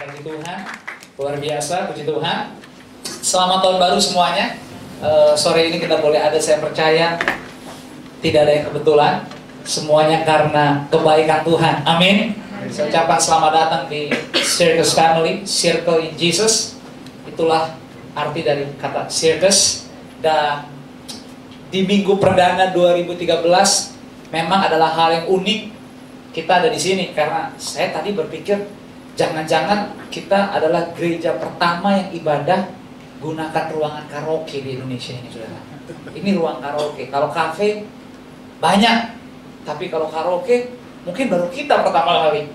bagi Tuhan, luar biasa, puji Tuhan. Selamat tahun baru semuanya. Sore ini kita boleh ada, saya percaya tidak ada yang kebetulan, semuanya karena kebaikan Tuhan. Amin. Saya ucapkan selamat datang di Circus Family, Circle in Jesus. Itulah arti dari kata circus. Dan di minggu perdana 2013 memang adalah hal yang unik kita ada di sini, karena saya tadi berpikir jangan-jangan kita adalah gereja pertama yang ibadah gunakan ruangan karaoke di Indonesia ini, saudara. Ini ruang karaoke. Kalau kafe banyak, tapi kalau karaoke mungkin baru kita pertama kali.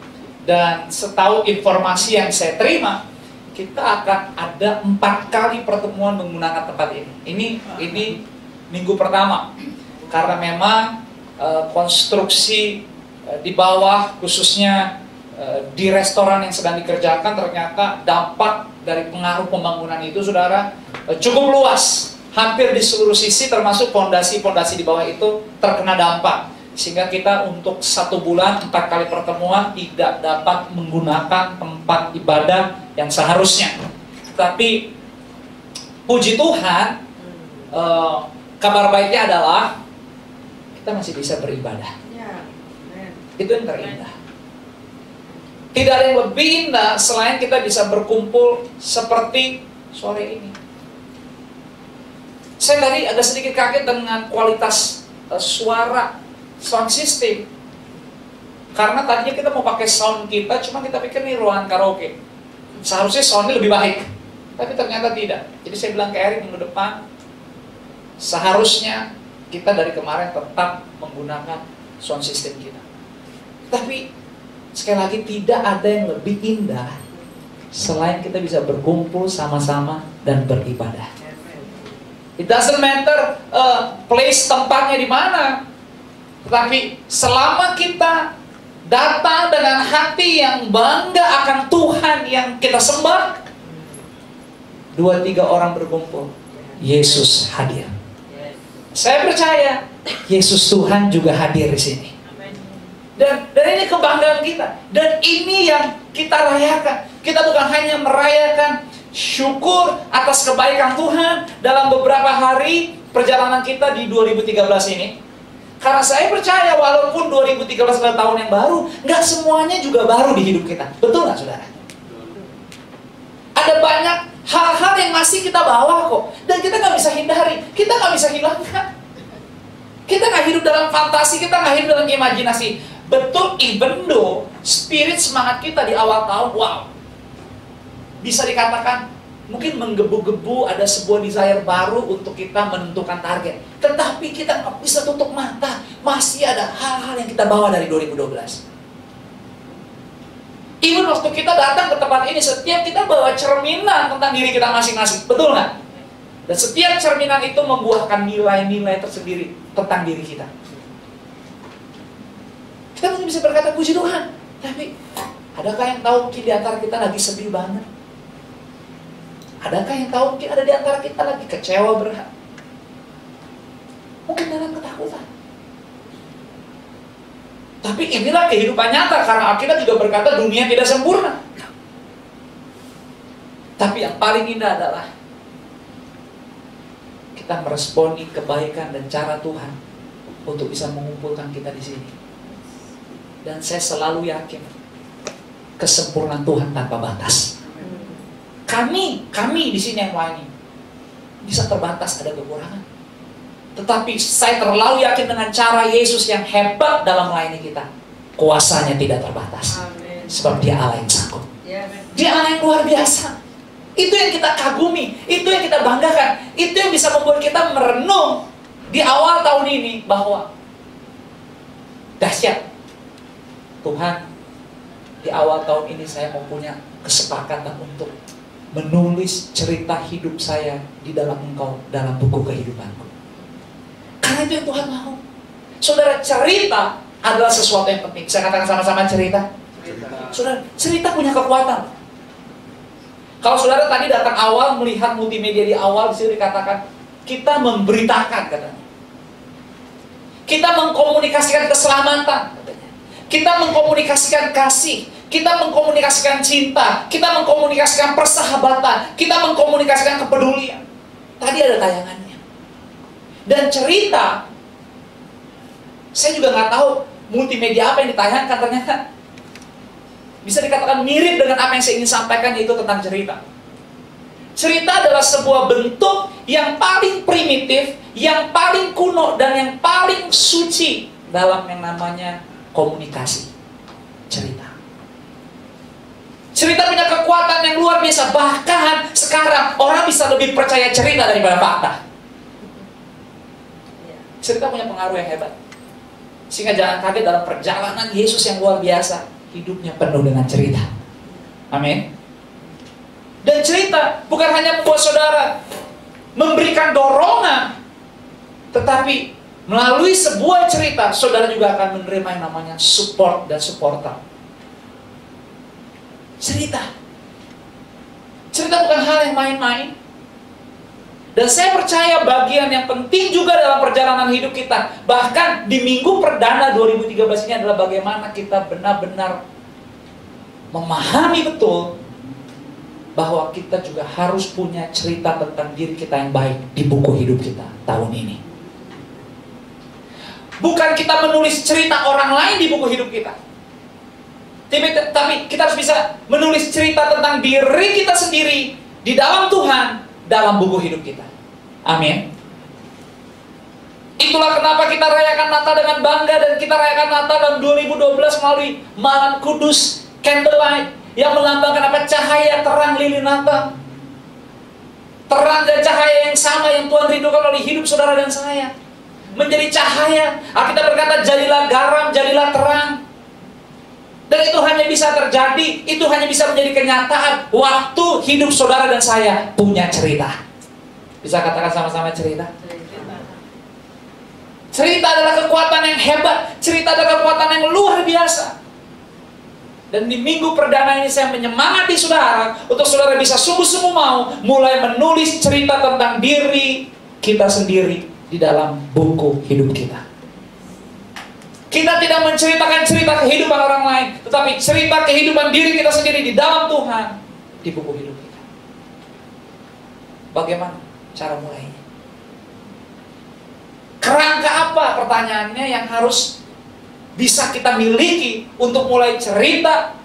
Dan setahu informasi yang saya terima, kita akan ada 4 kali pertemuan menggunakan tempat ini. Ini minggu pertama, karena memang konstruksi di bawah, khususnya di restoran yang sedang dikerjakan, ternyata dampak dari pengaruh pembangunan itu, saudara, cukup luas. Hampir di seluruh sisi, termasuk fondasi-fondasi di bawah itu terkena dampak. Sehingga kita untuk 1 bulan 4 kali pertemuan tidak dapat menggunakan tempat ibadah yang seharusnya. Tapi puji Tuhan, kabar baiknya adalah kita masih bisa beribadah. Itu yang terindah. Tidak ada yang lebih indah selain kita bisa berkumpul seperti sore ini. Saya tadi agak sedikit kaget dengan kualitas suara sound system. Karena tadinya kita mau pakai sound kita, cuma kita pikir ini ruangan karaoke, seharusnya soundnya lebih baik. Tapi ternyata tidak. Jadi saya bilang ke Erik minggu depan, seharusnya kita dari kemarin tetap menggunakan sound system kita. Tapi sekali lagi, tidak ada yang lebih indah selain kita bisa berkumpul sama-sama dan beribadah. It doesn't matter place, tempatnya di mana. Tetapi selama kita datang dengan hati yang bangga akan Tuhan yang kita sembah, 2-3 orang berkumpul, Yesus hadir. Saya percaya Yesus Tuhan juga hadir di sini. Dan ini kebanggaan kita. Dan ini yang kita rayakan. Kita bukan hanya merayakan syukur atas kebaikan Tuhan dalam beberapa hari perjalanan kita di 2013 ini. Karena saya percaya walaupun 2013 adalah tahun yang baru, nggak semuanya juga baru di hidup kita. Betul nggak, saudara? Ada banyak hal-hal yang masih kita bawa kok. Dan kita nggak bisa hindari. Kita nggak bisa hilangkan. Kita nggak hidup dalam fantasi, kita nggak hidup dalam imajinasi. Betul, even though spirit semangat kita di awal tahun, wow, bisa dikatakan mungkin menggebu-gebu, ada sebuah desire baru untuk kita menentukan target. Tetapi kita nggak bisa tutup mata, masih ada hal-hal yang kita bawa dari 2012. Even waktu kita datang ke tempat ini, setiap kita bawa cerminan tentang diri kita masing-masing, betul nggak? Dan setiap cerminan itu membuahkan nilai-nilai tersendiri tentang diri kita. Kita mungkin bisa berkata puji Tuhan, tapi adakah yang tahu mungkin di antara kita lagi sedih banget? Adakah yang tahu mungkin ada di antara kita lagi kecewa berat? Mungkin dalam ketakutan. Tapi inilah kehidupan nyata, karena Alkitab juga berkata dunia tidak sempurna. Tapi yang paling indah adalah kita meresponi kebaikan dan cara Tuhan untuk bisa mengumpulkan kita di sini. Dan saya selalu yakin kesempurnaan Tuhan tanpa batas. Kami di sini yang melayani bisa terbatas, ada kekurangan. Tetapi saya terlalu yakin dengan cara Yesus yang hebat dalam melayani kita. Kuasanya tidak terbatas. Sebab Dia Allah yang sanggup. Dia Allah yang luar biasa. Itu yang kita kagumi, itu yang kita banggakan. Itu yang bisa membuat kita merenung di awal tahun ini bahwa dahsyat. Tuhan, di awal tahun ini saya mau punya kesepakatan untuk menulis cerita hidup saya di dalam Engkau, dalam buku kehidupanku. Karena itu yang Tuhan mau. Saudara, cerita adalah sesuatu yang penting. Saya katakan sama-sama cerita. Saudara, cerita punya kekuatan. Kalau saudara tadi datang awal melihat multimedia di awal, di sini dikatakan kita memberitakan, katanya. Kita mengkomunikasikan keselamatan, katanya. Kita mengkomunikasikan kasih. kita mengkomunikasikan cinta, kita mengkomunikasikan persahabatan, kita mengkomunikasikan kepedulian. Tadi ada tayangannya. Dan cerita, saya juga nggak tahu multimedia apa yang ditayangkan, ternyata bisa dikatakan mirip dengan apa yang saya ingin sampaikan, yaitu tentang cerita. Cerita adalah sebuah bentuk yang paling primitif, yang paling kuno, dan yang paling suci dalam yang namanya komunikasi. Cerita. Cerita punya kekuatan yang luar biasa. Bahkan sekarang orang bisa lebih percaya cerita daripada fakta. Cerita punya pengaruh yang hebat. Sehingga jangan kaget dalam perjalanan Yesus yang luar biasa, hidupnya penuh dengan cerita. Amin. Dan cerita bukan hanya membuat saudara memberikan dorongan, tetapi melalui sebuah cerita, saudara juga akan menerima yang namanya support dan supporter. Cerita. Cerita bukan hal yang main-main. Dan saya percaya bagian yang penting juga dalam perjalanan hidup kita, bahkan di minggu perdana 2013 ini adalah bagaimana kita benar-benar memahami betul bahwa kita juga harus punya cerita tentang diri kita yang baik di buku hidup kita tahun ini. Bukan kita menulis cerita orang lain di buku hidup kita, tapi kita harus bisa menulis cerita tentang diri kita sendiri di dalam Tuhan, dalam buku hidup kita. Amin. Itulah kenapa kita rayakan Natal dengan bangga, dan kita rayakan Natal dalam 2012 melalui malam kudus, candlelight, yang melambangkan apa? Cahaya terang lilin Natal. Terang dan cahaya yang sama yang Tuhan rindukan oleh hidup saudara dan saya. Menjadi cahaya. Alkitab berkata, jadilah garam, jadilah terang. Dan itu hanya bisa terjadi, itu hanya bisa menjadi kenyataan waktu hidup saudara dan saya punya cerita. Bisa katakan sama-sama cerita? Cerita adalah kekuatan yang hebat. Cerita adalah kekuatan yang luar biasa. Dan di minggu perdana ini saya menyemangati saudara untuk saudara bisa sungguh-sungguh mau mulai menulis cerita tentang diri kita sendiri di dalam buku hidup kita. Kita tidak menceritakan cerita kehidupan orang lain, tetapi cerita kehidupan diri kita sendiri di dalam Tuhan di buku hidup kita. Bagaimana cara mulainya? Kerangka apa, pertanyaannya, yang harus bisa kita miliki untuk mulai cerita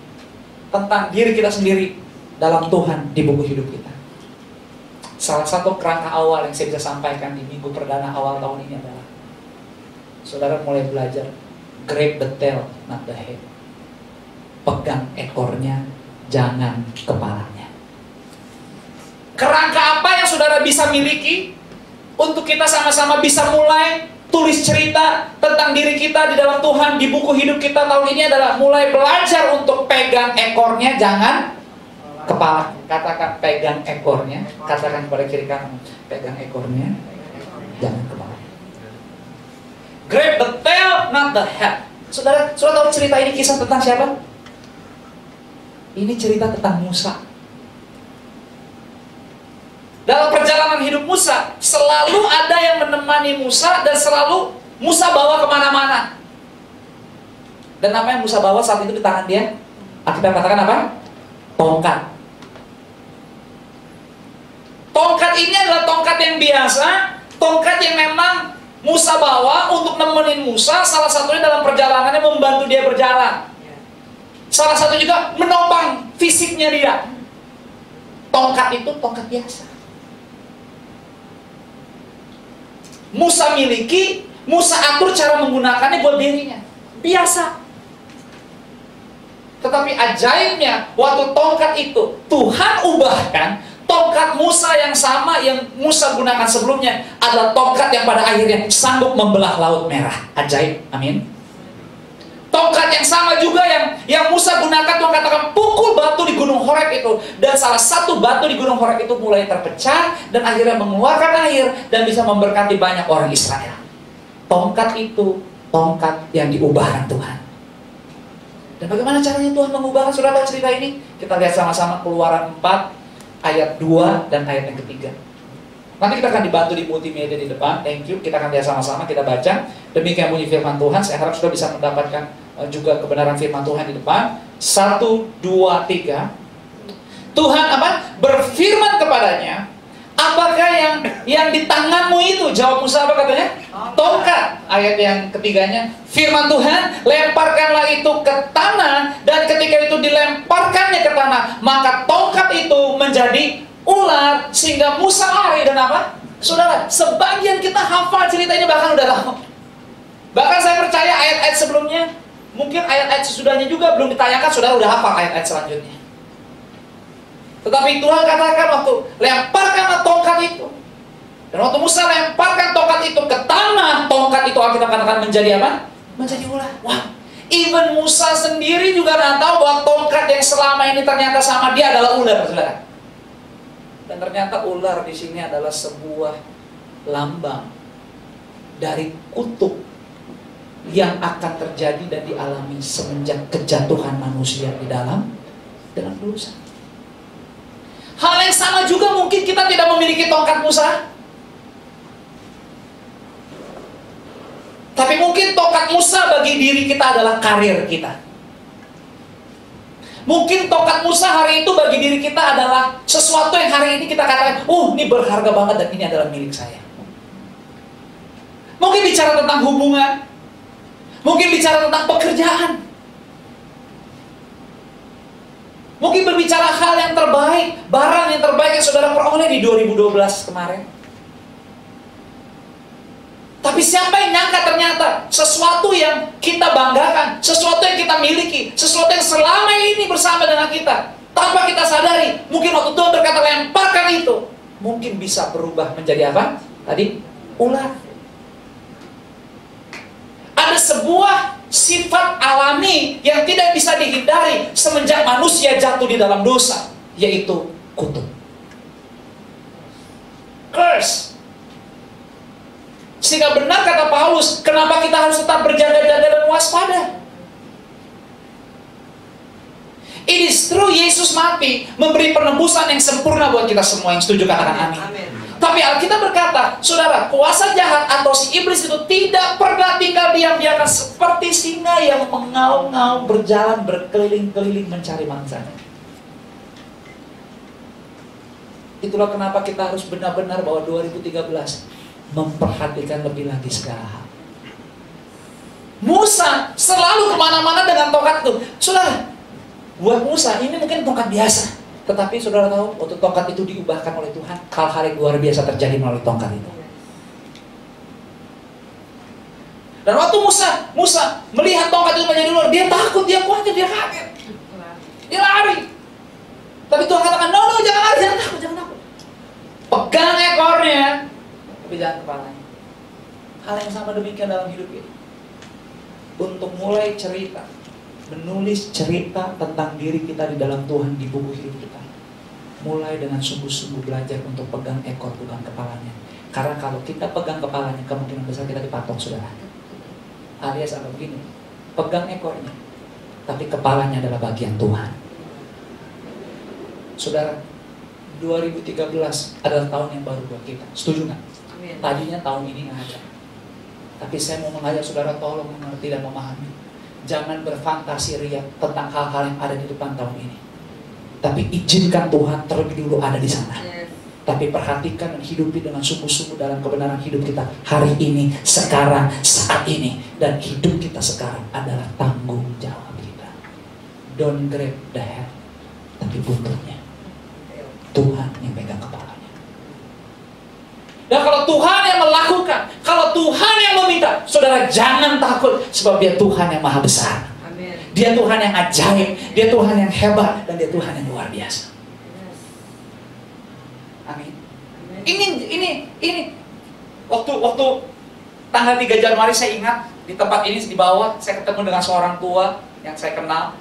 tentang diri kita sendiri dalam Tuhan di buku hidup kita? Salah satu kerangka awal yang saya bisa sampaikan di minggu perdana awal tahun ini adalah saudara mulai belajar grab the tail, not the head. Pegang ekornya, jangan kepalanya. Kerangka apa yang saudara bisa miliki untuk kita sama-sama bisa mulai tulis cerita tentang diri kita di dalam Tuhan di buku hidup kita tahun ini adalah mulai belajar untuk pegang ekornya, jangan kepala. Katakan pegang ekornya, katakan kepada kiri kanan, pegang ekornya, jangan kepala. Grab the tail, not the head. Saudara tahu cerita ini kisah tentang siapa? Ini cerita tentang Musa. Dalam perjalanan hidup Musa, selalu ada yang menemani Musa, dan selalu Musa bawa kemana-mana. Dan apa yang Musa bawa saat itu di tangan dia? Kita katakan apa? Tongkat. Tongkat ini adalah tongkat yang biasa, tongkat yang memang Musa bawa untuk nemenin Musa, salah satunya dalam perjalanannya membantu dia berjalan. Salah satu juga menopang fisiknya dia. Tongkat itu tongkat biasa. Musa miliki, Musa atur cara menggunakannya buat dirinya. Biasa. Tetapi ajaibnya, waktu tongkat itu Tuhan ubahkan, tongkat Musa yang sama yang Musa gunakan sebelumnya adalah tongkat yang pada akhirnya sanggup membelah Laut Merah. Ajaib, amin. Tongkat yang sama juga yang Musa gunakan, Tuhan katakan pukul batu di Gunung Horeb itu, dan salah satu batu di Gunung Horeb itu mulai terpecah dan akhirnya mengeluarkan air dan bisa memberkati banyak orang Israel. Tongkat itu tongkat yang diubahkan Tuhan. Dan bagaimana caranya Tuhan mengubahkan? Sudah tahu cerita ini? Kita lihat sama-sama Keluaran 4 ayat 2 dan ayat yang ketiga. Nanti kita akan dibantu di multimedia di depan. Thank you. Kita akan lihat sama-sama, kita baca. Demikian bunyi firman Tuhan. Saya harap sudah bisa mendapatkan juga kebenaran firman Tuhan di depan. 1, 2, 3. Tuhan apa? Berfirman kepadanya, apakah yang di tanganmu itu? Jawab Musa apa katanya? Tongkat. Ayat yang ketiganya, firman Tuhan, lemparkanlah itu ke tanah, dan ketika itu dilemparkannya ke tanah, maka tongkat itu menjadi ular, sehingga Musa lari. Dan apa? Saudara, sebagian kita hafal ceritanya, bahkan udah tahu. Bahkan saya percaya ayat-ayat sebelumnya, mungkin ayat-ayat sesudahnya juga belum ditayangkan, saudara udah hafal ayat-ayat selanjutnya. Tetapi Tuhan katakan waktu lemparkanlah tongkat itu. Dan waktu Musa lemparkan tongkat itu ke tanah, tongkat itu Alkitab katakan menjadi apa? Menjadi ular. Wah, even Musa sendiri juga nggak tahu bahwa tongkat yang selama ini ternyata sama dia adalah ular, saudara. Dan ternyata ular di sini adalah sebuah lambang dari kutuk yang akan terjadi dan dialami semenjak kejatuhan manusia di dalam dosa. Hal yang sama juga mungkin kita tidak memiliki tongkat Musa. Tapi mungkin tongkat Musa bagi diri kita adalah karir kita. Mungkin tongkat Musa hari itu bagi diri kita adalah sesuatu yang hari ini kita katakan, ini berharga banget dan ini adalah milik saya. Mungkin bicara tentang hubungan, mungkin bicara tentang pekerjaan, mungkin berbicara hal yang terbaik, barang yang terbaik yang saudara peroleh di 2012 kemarin. Tapi siapa yang nyangka ternyata sesuatu yang kita banggakan, sesuatu yang kita miliki, sesuatu yang selama ini bersama dengan kita, tanpa kita sadari, mungkin waktu Tuhan berkata lemparkan itu, mungkin bisa berubah menjadi apa? Tadi, ular. Ada sebuah sifat alami yang tidak bisa dihindari semenjak manusia jatuh di dalam dosa, yaitu kutuk. Curse. Sehingga benar kata Paulus, kenapa kita harus tetap berjaga-jaga dan waspada? It is true, Yesus mati memberi penebusan yang sempurna buat kita semua. Yang setuju katakan amin. Amin. Tapi Alkitab berkata, saudara, kuasa jahat atau si iblis itu tidak pernah tinggal diam. Dia akan seperti singa yang mengaum-ngaum berjalan berkeliling-keliling mencari mangsanya. Itulah kenapa kita harus benar-benar bahwa 2013 memperhatikan lebih lagi segala hal. Musa selalu kemana-mana dengan tongkat itu. Saudara, buat Musa ini mungkin tongkat biasa, tetapi saudara tahu waktu tongkat itu diubahkan oleh Tuhan, hal-hal yang luar biasa terjadi melalui tongkat itu. Dan waktu Musa melihat tongkat itu menjadi ular, dia takut, dia khawatir, dia kaget, dia lari. Tapi Tuhan katakan, no, jangan lari, jangan takut. Pegang ekornya, tapi jangan kepalanya. Hal yang sama demikian dalam hidup ini. Untuk mulai cerita, menulis cerita tentang diri kita di dalam Tuhan di buku hidup kita, mulai dengan sungguh-sungguh belajar untuk pegang ekor bukan kepalanya. Karena kalau kita pegang kepalanya, kemungkinan besar kita dipatok, saudara. Alias apa begini, pegang ekornya, tapi kepalanya adalah bagian Tuhan. Saudara, 2013 adalah tahun yang baru buat kita. Setuju nggak? Tadinya tahun ini nggak ada. Tapi saya mau mengajak saudara tolong mengerti dan memahami. Jangan berfantasi ria tentang hal-hal yang ada di depan tahun ini. Tapi izinkan Tuhan terlebih dulu ada di sana. Tapi perhatikan dan hidupi dengan sungguh-sungguh dalam kebenaran hidup kita hari ini, sekarang, saat ini. Dan hidup kita sekarang adalah tanggung jawab kita. Don't grab the head, tapi buntutnya. Tuhan yang pegang kepalanya. Dan kalau Tuhan yang melakukan, kalau Tuhan yang meminta, saudara jangan takut, sebab dia Tuhan yang maha besar. Amin. Dia Tuhan yang ajaib, dia Tuhan yang hebat, dan dia Tuhan yang luar biasa. Amin. Ini waktu tanggal 3 Januari saya ingat di tempat ini di bawah saya ketemu dengan seorang tua yang saya kenal.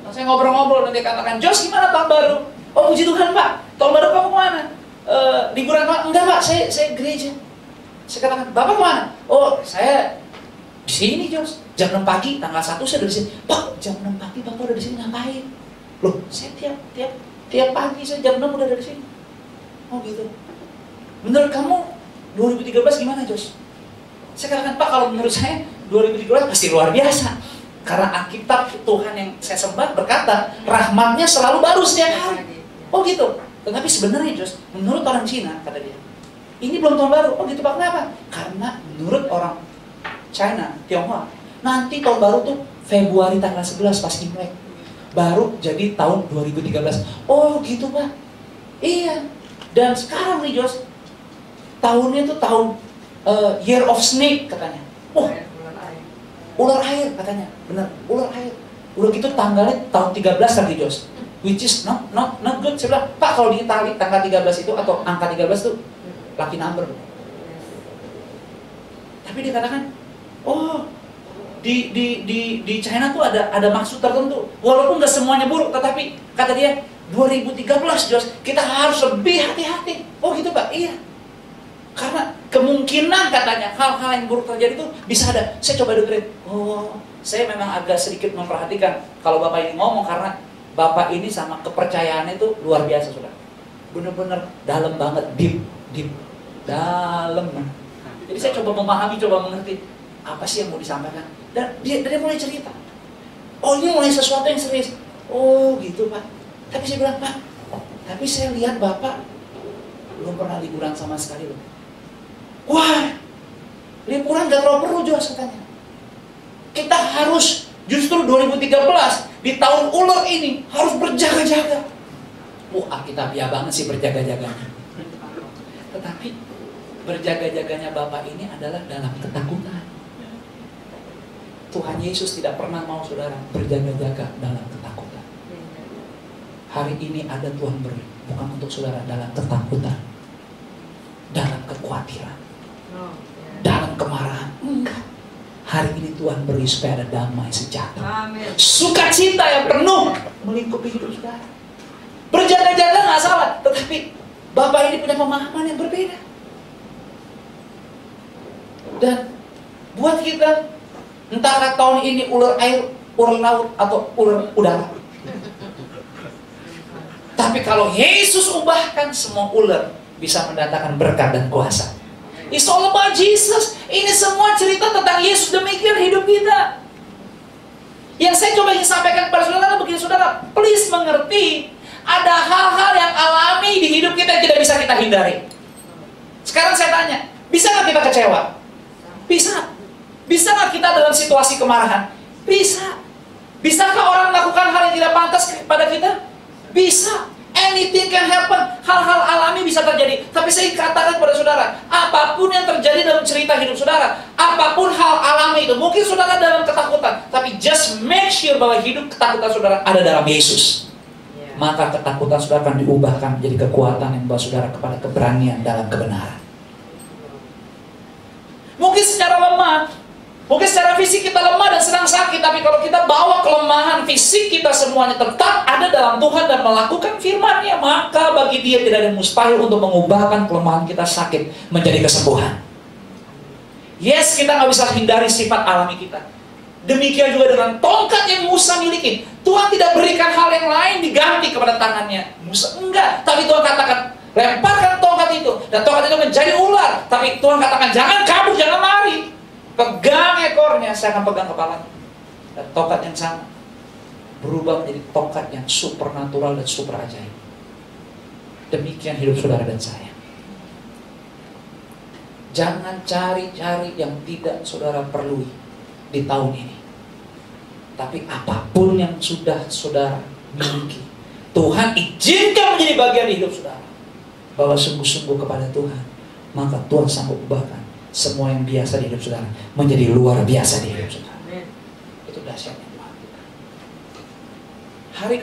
Nah, saya ngobrol-ngobrol dan dia katakan, "Jos, gimana tahun baru?" "Oh, puji Tuhan, Pak. Tahun baru kamu kemana?" "Liburan, Pak." "Enggak, Pak, saya gereja." Saya katakan, "Bapak kemana?" "Oh, saya di sini, Jos. Jam 6 pagi, tanggal 1 saya udah di sini." "Pak, jam 6 pagi Bapak udah di sini ngapain?" "Loh, saya tiap pagi saya jam 6 udah ada di sini." "Oh, gitu. Menurut kamu 2013 gimana, Jos?" Saya katakan, "Pak, kalau menurut saya 2013 pasti luar biasa. Karena Alkitab Tuhan yang saya sembah berkata, rahmatnya selalu baru setiap hari. Oh gitu. Tetapi sebenarnya Jos, menurut orang Cina, kata dia, ini belum tahun baru. Oh gitu Pak, kenapa? Karena menurut orang China, Tionghoa, nanti tahun baru tuh Februari tanggal 11 pas Imlek. Baru jadi tahun 2013. Oh gitu Pak. Iya. Dan sekarang nih Jos, tahunnya tuh tahun Year of Snake katanya. Oh, ular air katanya, benar, ular air. Udah gitu tanggalnya tahun 13 lagi Jos, which is not good. Saya bilang, Pak kalau di Itali tanggal 13 itu atau angka 13 itu lucky number. Tapi dia katakan, oh di China tuh ada maksud tertentu. Walaupun nggak semuanya buruk, tetapi kata dia 2013 Jos, kita harus lebih hati-hati. Oh gitu Pak, iya. Karena kemungkinan katanya hal-hal yang buruk terjadi itu bisa ada. Saya coba dengerin. Oh, saya memang agak sedikit memperhatikan kalau Bapak ini ngomong karena Bapak ini sama kepercayaannya itu luar biasa sudah. Bener-bener dalam banget, deep, dalam. Jadi saya coba memahami, coba mengerti apa sih yang mau disampaikan. Dan dia mulai cerita. Oh ini mulai sesuatu yang serius. Oh gitu Pak. Tapi saya bilang Pak, tapi saya lihat Bapak belum pernah liburan sama sekali loh. Wah, liburan gak terlalu perlu Jos katanya. Kita harus justru 2013 di tahun ular ini harus berjaga-jaga. Alkitabiah banget sih berjaga-jaganya. Tetapi berjaga-jaganya Bapak ini adalah dalam ketakutan. Tuhan Yesus tidak pernah mau saudara berjaga-jaga dalam ketakutan. Hari ini ada Tuhan beri, bukan untuk saudara dalam ketakutan, dalam kekhawatiran, dalam kemarahan. Enggak. Hari ini Tuhan beri supaya ada damai sejahtera. Sukacita yang penuh melingkupi hidup saudara. Berjaga-jaga nggak salah, tetapi Bapak ini punya pemahaman yang berbeda. Dan buat kita, entah tahun ini ular air, ular laut, atau ular udara. Tapi kalau Yesus ubahkan, semua ular bisa mendatangkan berkat dan kuasa. It's all about Jesus. Ini semua cerita tentang Yesus, demikian hidup kita. Yang saya coba ingin sampaikan kepada saudara begini, saudara, please mengerti, ada hal-hal yang alami di hidup kita yang tidak bisa kita hindari. Sekarang saya tanya, bisa nggak kita kecewa? Bisa. Bisa nggak kita dalam situasi kemarahan? Bisa. Bisakah orang melakukan hal yang tidak pantas kepada kita? Bisa. Anything can happen. Hal-hal alami bisa terjadi. Tapi saya katakan kepada saudara, apapun yang terjadi dalam cerita hidup saudara, apapun hal alami itu, mungkin saudara dalam ketakutan, tapi just make sure bahwa hidup ketakutan saudara ada dalam Yesus. Maka ketakutan saudara akan diubahkan menjadi kekuatan yang membawa saudara kepada keberanian dalam kebenaran. Mungkin secara lemah, mungkin secara fisik kita lemah dan sedang sakit, tapi kalau kita bawa kelemahan fisik kita semuanya tetap ada dalam Tuhan dan melakukan firman-Nya, maka bagi Dia tidak ada yang mustahil untuk mengubahkan kelemahan kita sakit menjadi kesembuhan. Yes, kita nggak bisa hindari sifat alami kita. Demikian juga dengan tongkat yang Musa miliki. Tuhan tidak berikan hal yang lain diganti kepada tangannya Musa. Enggak, tapi Tuhan katakan, lemparkan tongkat itu, dan tongkat itu menjadi ular. Tapi Tuhan katakan, jangan kabur, jangan lari. Pegang ekornya, saya akan pegang kepalanya. Dan tongkat yang sama berubah menjadi tongkat yang supernatural dan super ajaib. Demikian hidup saudara dan saya. Jangan cari-cari yang tidak saudara perlu di tahun ini. Tapi apapun yang sudah saudara miliki, Tuhan izinkan menjadi bagian hidup saudara. Bahwa sungguh-sungguh kepada Tuhan, maka Tuhan sanggup ubahkan semua yang biasa di hidup saudara menjadi luar biasa di hidup saudara. Itu dahsyatnya Tuhan kita. Hari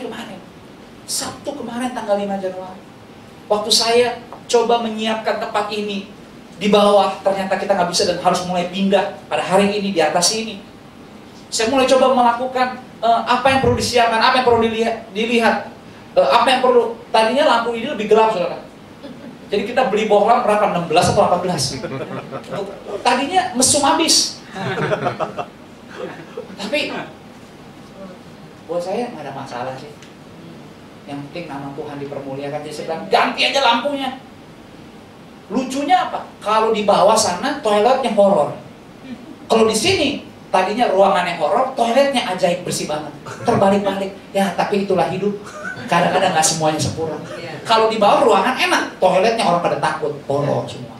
kemarin, Sabtu kemarin tanggal 5 Januari, waktu saya coba menyiapkan tempat ini di bawah, ternyata kita nggak bisa dan harus mulai pindah pada hari ini di atas ini. Saya mulai coba melakukan apa yang perlu disiapkan, apa yang perlu dilihat, apa yang perlu. Tadinya lampu ini lebih gelap saudara. Jadi kita beli bohlam berapa? 16 atau 18. Tadinya mesum habis. Tapi buat saya nggak ada masalah sih. Yang penting nama Tuhan dipermuliakan. Jadi saya bilang ganti aja lampunya. Lucunya apa? Kalau di bawah sana toiletnya horor. Kalau di sini tadinya ruangannya horor, toiletnya ajaib bersih banget, terbalik-balik. Ya tapi itulah hidup. Kadang-kadang nggak semuanya sempurna. Kalau di bawah ruangan enak, toiletnya orang pada takut, horor semua.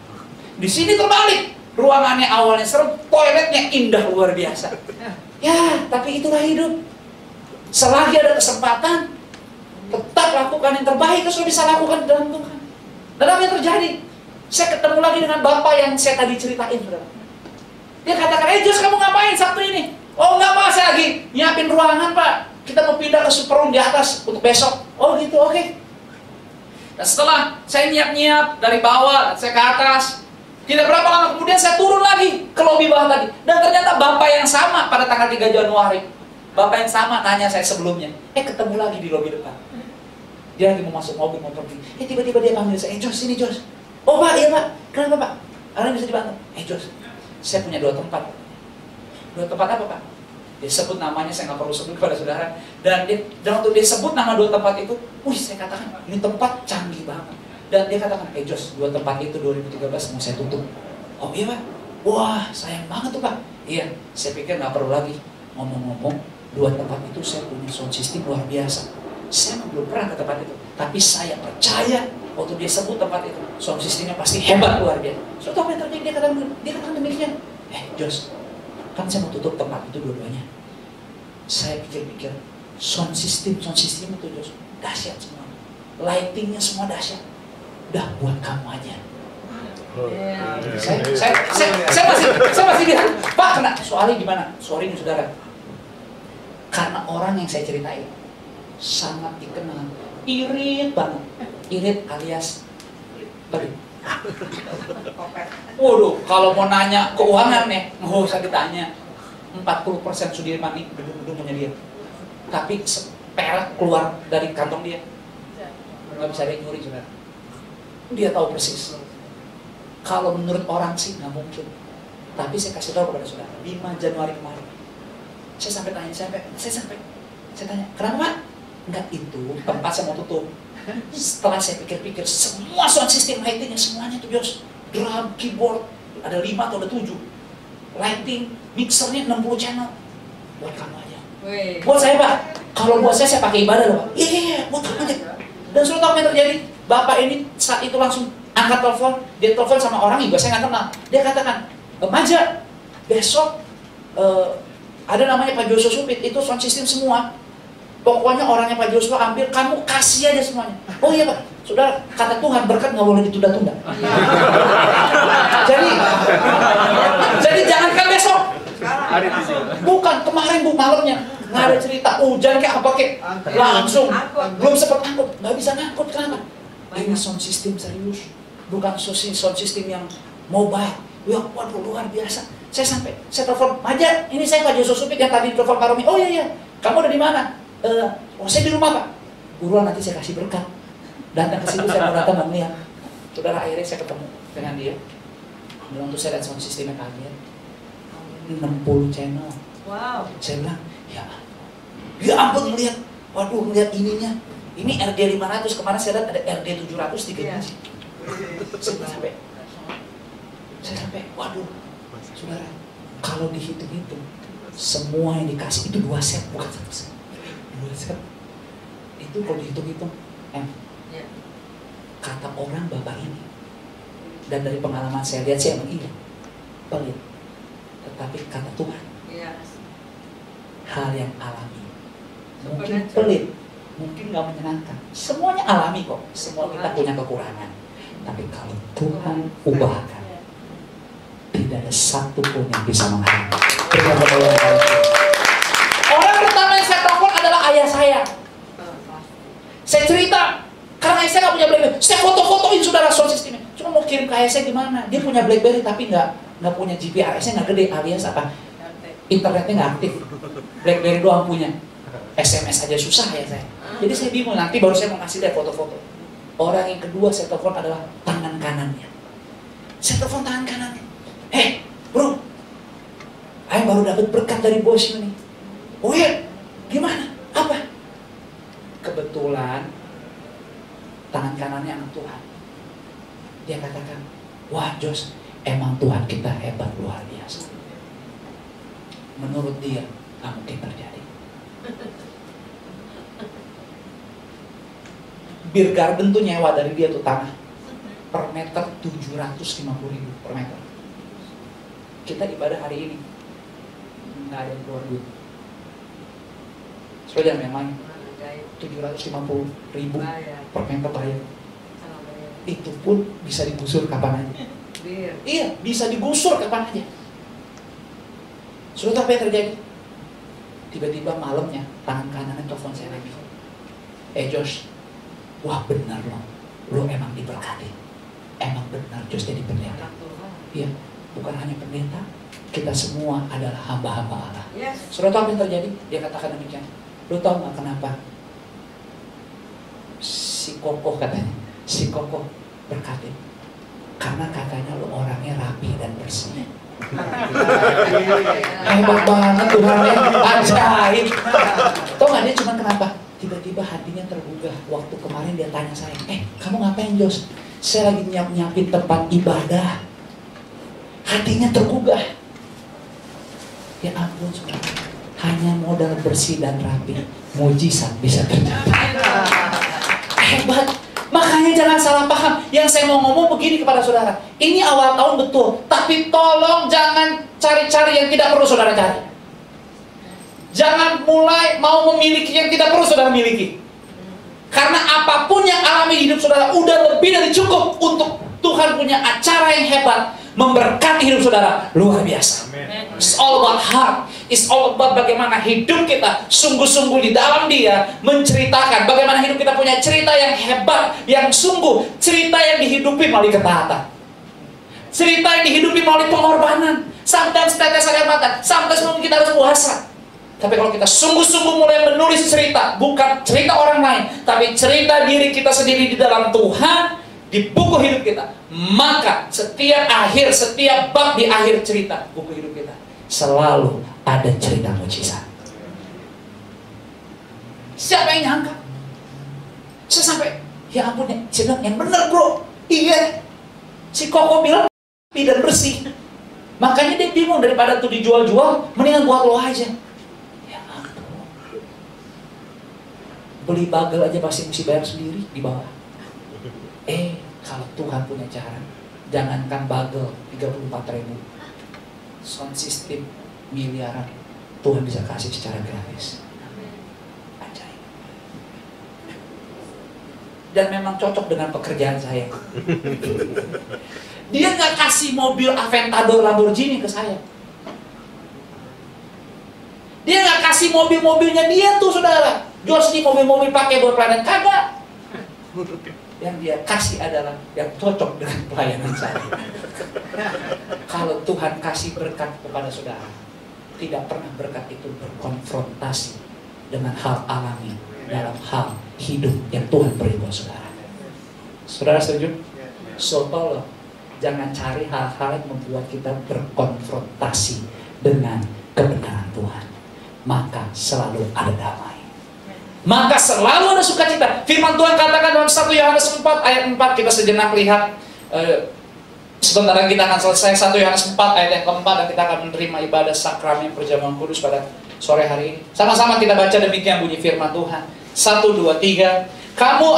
Di sini terbalik, ruangannya awalnya serem, toiletnya indah luar biasa. Ya tapi itulah hidup. Selagi ada kesempatan, tetap lakukan yang terbaik, terus bisa lakukan dalam Tuhan. Dan apa yang terjadi? Saya ketemu lagi dengan bapak yang saya tadi ceritain, saudara. Dia katakan, Jos kamu ngapain Sabtu ini? Oh enggak Pak, saya lagi nyiapin ruangan Pak. Kita mau pindah ke superroom di atas untuk besok. Oh gitu, oke. Dan setelah saya nyiap-nyiap dari bawah, saya ke atas. Tidak berapa lama kemudian saya turun lagi ke lobi bawah tadi. Dan ternyata bapak yang sama pada tanggal 3 Januari. Bapak yang sama nanya saya sebelumnya. Ketemu lagi di lobi depan. Dia lagi mau masuk mobil, mau pergi. Tiba-tiba dia panggil saya, Jos, sini Jos. Oh Pak, iya Pak. Kenapa Pak? Ada yang bisa dibantu? Jos, saya punya 2 tempat. 2 tempat apa Pak? Dia sebut namanya, saya nggak perlu sebut kepada saudara. Dan untuk dia sebut nama 2 tempat itu, saya katakan, ini tempat canggih banget. Dan dia katakan, Jos, 2 tempat itu 2013 mau saya tutup. Oh iya Pak? Wah, sayang banget tuh Pak. Iya, saya pikir nggak perlu lagi. Ngomong-ngomong, 2 tempat itu saya punya sound system luar biasa. Saya belum pernah ke tempat itu, tapi saya percaya waktu dia sebut tempat itu, sound systemnya pasti hebat luar biasa. Suatu apa yang terjadi? Dia katakan demikian. Jos, kan saya mau tutup tempat itu dua-duanya. Saya pikir-pikir, sound system itu Jos, dahsyat semua. Lightingnya semua dahsyat. Udah buat kamu aja. Saya masih bilang, Pak, kena soalnya gimana? Sorry nih saudara. Karena orang yang saya ceritain sangat dikenal, irit banget, irit alias pelit. Waduh, kalau mau nanya keuangan nih, nggak usah ditanya. 40% Sudirman nih gedung-gedung punya dia. Tapi perak keluar dari kantong dia, nggak bisa dia nyuri saudara. Dia tahu persis. Kalau menurut orang sih nggak mungkin. Tapi saya kasih tahu kepada saudara, 5 Januari kemarin. Saya sampai tanya, saya tanya, kenapa Pak? Enggak, itu tempat saya mau tutup. Setelah saya pikir-pikir, semua sound system lightingnya semuanya tuh Jos. Drum, keyboard, ada 5 atau ada 7. Lighting, mixernya 60 channel. Buat kamu aja. Buat saya Pak, kalau buat saya pakai ibadah loh Pak. Iya, buat kamu aja. Dan suruh tahu apa yang terjadi. Bapak ini saat itu langsung angkat telepon, dia telepon sama orang juga saya nggak kenal. Dia katakan, Maja, besok ada namanya Pak Joshua Supit, itu sound system semua. Pokoknya orangnya Pak Joshua ambil, kamu kasih aja semuanya. Oh iya Pak, saudara, kata Tuhan berkat nggak boleh ditunda-tunda. jadi jangankan besok. Bukan, kemarin Bu malamnya nggak ada cerita hujan kayak apa kayak langsung belum sempat angkut, nggak bisa ngangkut. Kenapa? Ini sound system serius, bukan sound system yang mobile. Waduh luar biasa. Saya telepon, Maja, ini saya Pak Joshua Supit yang tadi telepon Pak Romi. Oh iya, kamu ada di mana? Saya di rumah Pak. Buruan nanti saya kasih berkat. Datang ke situ, saya mau datang mau melihat. Saudara, akhirnya saya ketemu dengan dia. Bilang tuh saya lihat sound systemnya kaget. 60 channel. Wow. Saya bilang, ya ampun melihat. Waduh, melihat ininya. Ini RD 500, kemarin saya lihat ada RD 700 3 biji. Saya sampai, waduh. Saudara, kalau dihitung-hitung, semua yang dikasih itu 2 set, bukan 1 set. 2 set. Itu kalau dihitung-hitung, kata orang bapak ini, dan dari pengalaman saya lihat, saya emang iya, pelit. Tetapi kata Tuhan, hal yang alami. Mungkin pelit, mungkin gak menyenangkan. Semuanya alami kok, semua kita punya kekurangan. Tapi kalau Tuhan ubahkan, tidak ada satu pun yang bisa menghalangi. Orang pertama yang saya telepon adalah ayah saya. Saya cerita, karena ayah saya nggak punya BlackBerry. Saya foto-fotoin saudara sound systemnya. Cuma mau kirim ke ayah saya gimana? Dia punya BlackBerry tapi nggak punya GPRS-nya nggak gede, alias apa? Internetnya nggak aktif. BlackBerry doang punya. SMS aja susah ya saya. Jadi saya bingung, nanti baru saya mau kasih dia foto-foto. Orang yang kedua saya telepon adalah tangan kanannya. Saya telepon tangan kanannya. Bro, ayah baru dapat berkat dari bos ini. Oh iya, gimana? Apa? Kebetulan tangan kanannya anak Tuhan. Dia katakan, wah Jos, emang Tuhan kita hebat luar biasa. menurut dia nggak mungkin terjadi. Beer Garden tuh nyewa dari dia tuh tanah per meter 750.000 per meter. Kita ibadah hari ini nggak ada yang keluar duit. Sudah jangan main-main. 750.000 per meter bayar. Itu pun bisa digusur kapan aja. Iya, bisa digusur kapan aja. Sudah apa yang terjadi? Tiba-tiba malamnya tangan kanannya telepon saya lagi. Josh, wah benar lo emang diberkati. Emang benar Josh jadi pendeta. Iya, bukan hanya pendeta, kita semua adalah hamba-hamba Allah. Sudah tahu apa yang terjadi? Dia katakan demikian. Lo tahu nggak kenapa? Si Kokoh katanya, si Kokoh berkati. Karena katanya lo orangnya rapi dan bersih. Hebat banget Tuhan ya, ajaib. Tahu nggak dia cuma kenapa? Tiba-tiba hatinya tergugah. Waktu kemarin dia tanya saya, kamu ngapain Jos? Saya lagi nyiapin tempat ibadah. Hatinya tergugah. Ya ampun saudara, hanya modal bersih dan rapi, mujizat bisa terjadi. Hebat. Makanya jangan salah paham. Yang saya mau ngomong begini kepada saudara, ini awal tahun betul, tapi tolong jangan cari-cari yang tidak perlu saudara cari. Jangan mulai mau memiliki yang tidak perlu saudara miliki. Karena apapun yang alami hidup saudara udah lebih dari cukup untuk Tuhan punya acara yang hebat memberkati hidup saudara luar biasa. It's all about heart. It's all about bagaimana hidup kita sungguh-sungguh di dalam Dia menceritakan bagaimana hidup kita punya cerita yang hebat, yang sungguh, cerita yang dihidupi melalui ketaatan, cerita yang dihidupi melalui pengorbanan. Sometimes tetes air mata, sometimes mungkin kita harus puasa. Tapi kalau kita sungguh-sungguh mulai menulis cerita, bukan cerita orang lain, tapi cerita diri kita sendiri di dalam Tuhan, di buku hidup kita, maka setiap bab di akhir cerita buku hidup kita selalu ada cerita mujizat. Siapa yang nyangka? Saya sampai, ya ampun, saya bilang, yang bener bro, iya. Si Koko bilang rapi dan bersih. Makanya dia bingung, daripada tuh dijual-jual, mendingan buat lo aja. Ya ampun, beli bagel aja pasti mesti bayar sendiri di bawah. Kalau Tuhan punya cara, jangankan bagel 34.000, sound system miliaran, Tuhan bisa kasih secara gratis. Ajaib. Dan memang cocok dengan pekerjaan saya. Dia nggak kasih mobil Aventador Lamborghini ke saya. Dia nggak kasih mobil-mobilnya dia tuh saudara. Jos nih mobil-mobil pakai buat pelayanan, kagak. Yang dia kasih adalah yang cocok dengan pelayanan saya. Kalau Tuhan kasih berkat kepada saudara, tidak pernah berkat itu berkonfrontasi dengan hal alami dalam hal hidup yang Tuhan beri buat saudara. Saudara setuju? So tolong jangan cari hal-hal yang membuat kita berkonfrontasi dengan kebenaran Tuhan. Maka selalu ada damai. Maka selalu ada sukacita. Firman Tuhan katakan dalam 1 Yohanes 4 ayat 4, kita sejenak lihat. Sebentar lagi kita akan selesai 1 Yohanes 4 ayat yang keempat, dan kita akan menerima ibadah sakramen perjamuan kudus pada sore hari ini. Sama-sama kita baca demikian bunyi firman Tuhan. 1, 2, 3. Kamu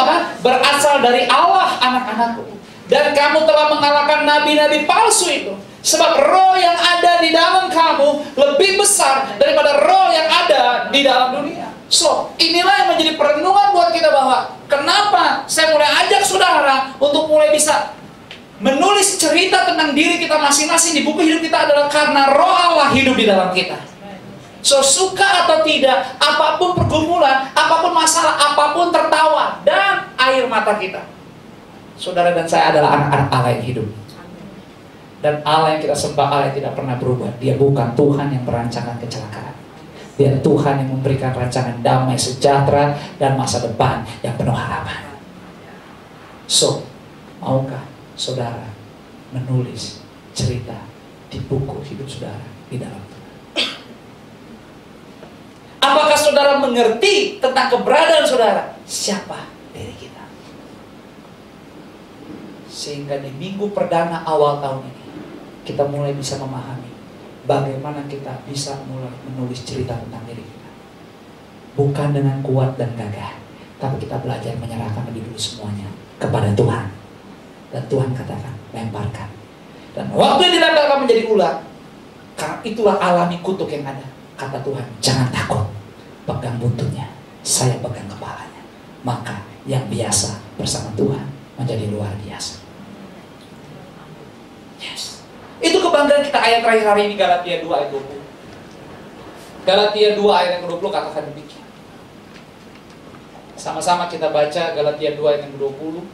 berasal dari Allah anak-anakku, dan kamu telah mengalahkan nabi-nabi palsu itu. Sebab roh yang ada di dalam kamu lebih besar daripada roh yang ada di dalam dunia. So, inilah yang menjadi perenungan buat kita bahwa kenapa saya mulai ajak saudara untuk mulai bisa menulis cerita tentang diri kita masing-masing di buku hidup kita adalah karena roh Allah hidup di dalam kita. So, suka atau tidak, apapun pergumulan, apapun masalah, apapun tertawa dan air mata kita, saudara dan saya adalah anak-anak Allah yang hidup. Dan Allah yang kita sembah, Allah yang tidak pernah berubah. Dia bukan Tuhan yang merancangkan kecelakaan. Dia Tuhan yang memberikan rancangan damai, sejahtera, dan masa depan yang penuh harapan. So, maukah saudara menulis cerita di buku hidup saudara di dalam Tuhan? Apakah saudara mengerti tentang keberadaan saudara? Siapa diri kita? Sehingga di minggu perdana awal tahun ini, kita mulai bisa memahami bagaimana kita bisa mulai menulis cerita tentang diri kita. Bukan dengan kuat dan gagah, tapi kita belajar menyerahkan lebih dulu semuanya kepada Tuhan. Dan Tuhan katakan, lemparkan. Dan waktu yang dilemparkan menjadi ular, karena itulah alami kutuk yang ada. Kata Tuhan, jangan takut, pegang buntutnya, saya pegang kepalanya. Maka yang biasa bersama Tuhan menjadi luar biasa. Yes. Itu kebanggaan kita. Ayat terakhir hari ini Galatia 2 ayat 20. Galatia 2 ayat yang ke-20 katakan demikian. Sama-sama kita baca Galatia 2 ayat yang ke-20.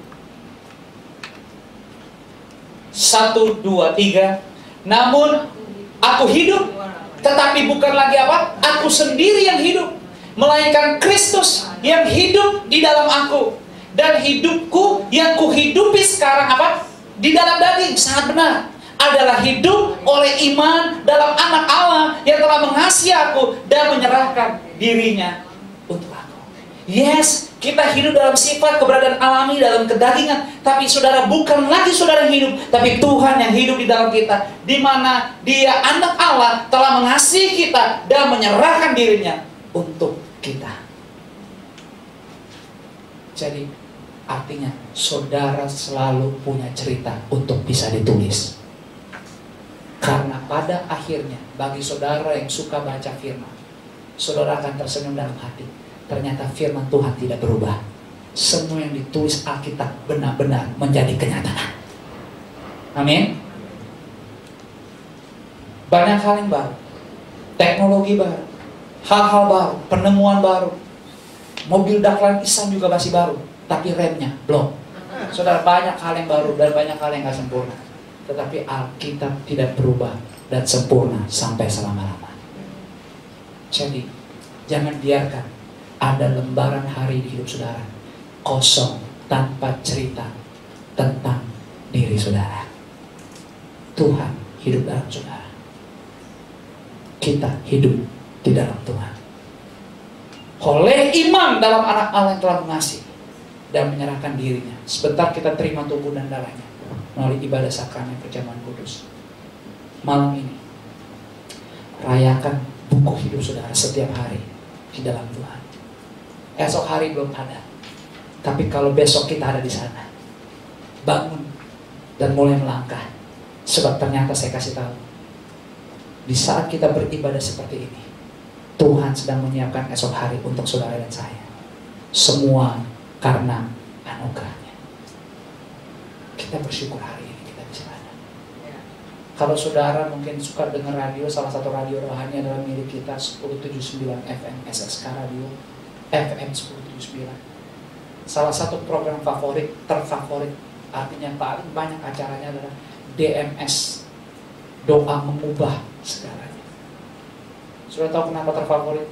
1, 2, 3. Namun aku hidup, tetapi bukan lagi apa? Aku sendiri yang hidup, melainkan Kristus yang hidup di dalam aku. Dan hidupku yang kuhidupi sekarang apa? Di dalam daging. Sangat benar. Adalah hidup oleh iman dalam anak Allah yang telah mengasihi aku dan menyerahkan dirinya untuk aku. Yes, kita hidup dalam sifat keberadaan alami dalam kedagingan. Tapi saudara, bukan lagi saudara yang hidup, tapi Tuhan yang hidup di dalam kita, di mana Dia anak Allah telah mengasihi kita dan menyerahkan dirinya untuk kita. Jadi artinya saudara selalu punya cerita untuk bisa ditulis. Karena pada akhirnya bagi saudara yang suka baca firman, saudara akan tersenyum dalam hati. Ternyata firman Tuhan tidak berubah. Semua yang ditulis Alkitab benar-benar menjadi kenyataan. Amin. Banyak hal yang baru, teknologi baru, hal-hal baru, penemuan baru. Mobil Daklan Isan juga masih baru, tapi remnya belum. Saudara, banyak hal yang baru dan banyak hal yang gak sempurna. Tetapi Alkitab tidak berubah dan sempurna sampai selama-lamanya. Jadi jangan biarkan ada lembaran hari di hidup saudara kosong tanpa cerita tentang diri saudara. Tuhan hidup dalam saudara. Kita hidup di dalam Tuhan. Oleh iman dalam anak Allah yang telah mengasihi dan menyerahkan dirinya. Sebentar kita terima tubuh dan darahnya melalui ibadah sakramen perjamuan kudus. Malam ini rayakan buku hidup saudara setiap hari di dalam Tuhan. Esok hari belum ada, tapi kalau besok kita ada di sana, bangun dan mulai melangkah. Sebab ternyata saya kasih tahu, di saat kita beribadah seperti ini, Tuhan sedang menyiapkan esok hari untuk saudara dan saya. Semua karena anugerahnya. Kita bersyukur hari ini kita bisa ada. Kalau saudara mungkin suka dengar radio, salah satu radio rohani adalah milik kita, 1079 FM SSK Radio, FM 1079. Salah satu program favorit, terfavorit, artinya paling banyak acaranya adalah DMS, doa mengubah segalanya. Sudah tahu kenapa terfavorit?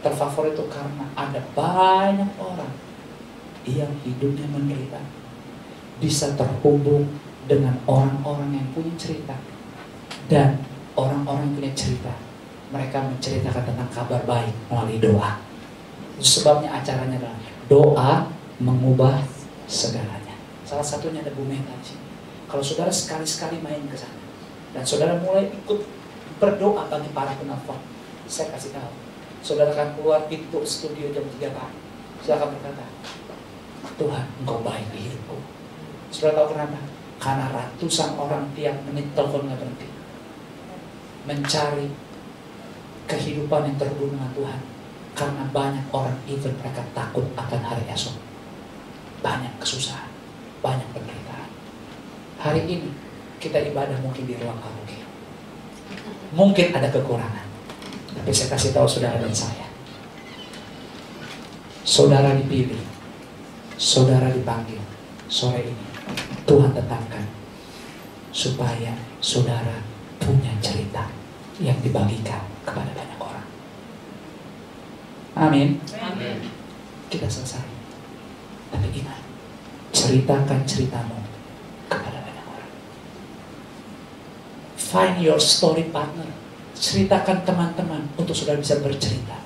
Terfavorit itu karena ada banyak orang yang hidupnya menderita, bisa terhubung dengan orang-orang yang punya cerita. Dan orang-orang yang punya cerita, mereka menceritakan tentang kabar baik melalui doa. Sebabnya acaranya adalah doa mengubah segalanya. Salah satunya ada Bu Meta di sini. Kalau saudara sekali-sekali main ke sana dan saudara mulai ikut berdoa bagi para penelpon, saya kasih tahu, saudara akan keluar pintu studio jam 3 pagi. Saudara akan berkata, Tuhan, Engkau baik di hidupku. Saudara tahu kenapa? Karena ratusan orang tiap menit telepon nggak berhenti, mencari kehidupan yang terhubung dengan Tuhan. Karena banyak orang even mereka takut akan hari esok. Banyak kesusahan, banyak penderitaan. Hari ini kita ibadah mungkin di ruang karaoke, mungkin ada kekurangan. Tapi saya kasih tahu saudara dan saya, saudara dipilih, saudara dipanggil sore ini. Tuhan tetapkan supaya saudara punya cerita yang dibagikan kepada banyak orang. Amin. Amin. Kita selesai. Tapi ingat, ceritakan ceritamu kepada banyak orang. Find your story partner. Ceritakan teman-teman untuk saudara bisa bercerita.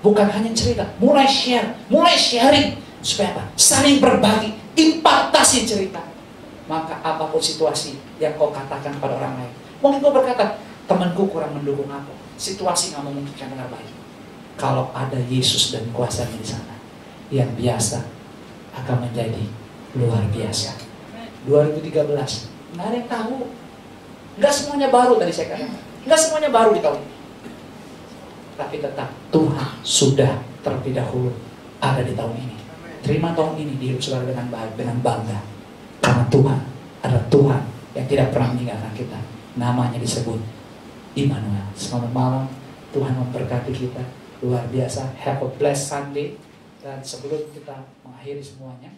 Bukan hanya cerita, mulai share, mulai sharing. Supaya apa? Saling berbagi, impartasi cerita. Maka apapun situasi yang kau katakan pada orang lain, Mungkin kau berkata, temanku kurang mendukung aku, situasi nggak memungkinkan dengan baik. Kalau ada Yesus dan kuasanya di sana, yang biasa akan menjadi luar biasa. 2013, nggak ada yang tahu. Nggak semuanya baru tadi saya katakan. Nggak semuanya baru di tahun ini. Tapi tetap Tuhan sudah terlebih dahulu ada di tahun ini. Terima tahun ini di hidup saudara dengan baik, dengan bangga. Karena Tuhan adalah Tuhan yang tidak pernah meninggalkan kita. Namanya disebut Immanuel. Selamat malam, Tuhan memberkati kita luar biasa. Have a blessed Sunday. Dan sebelum kita mengakhiri semuanya,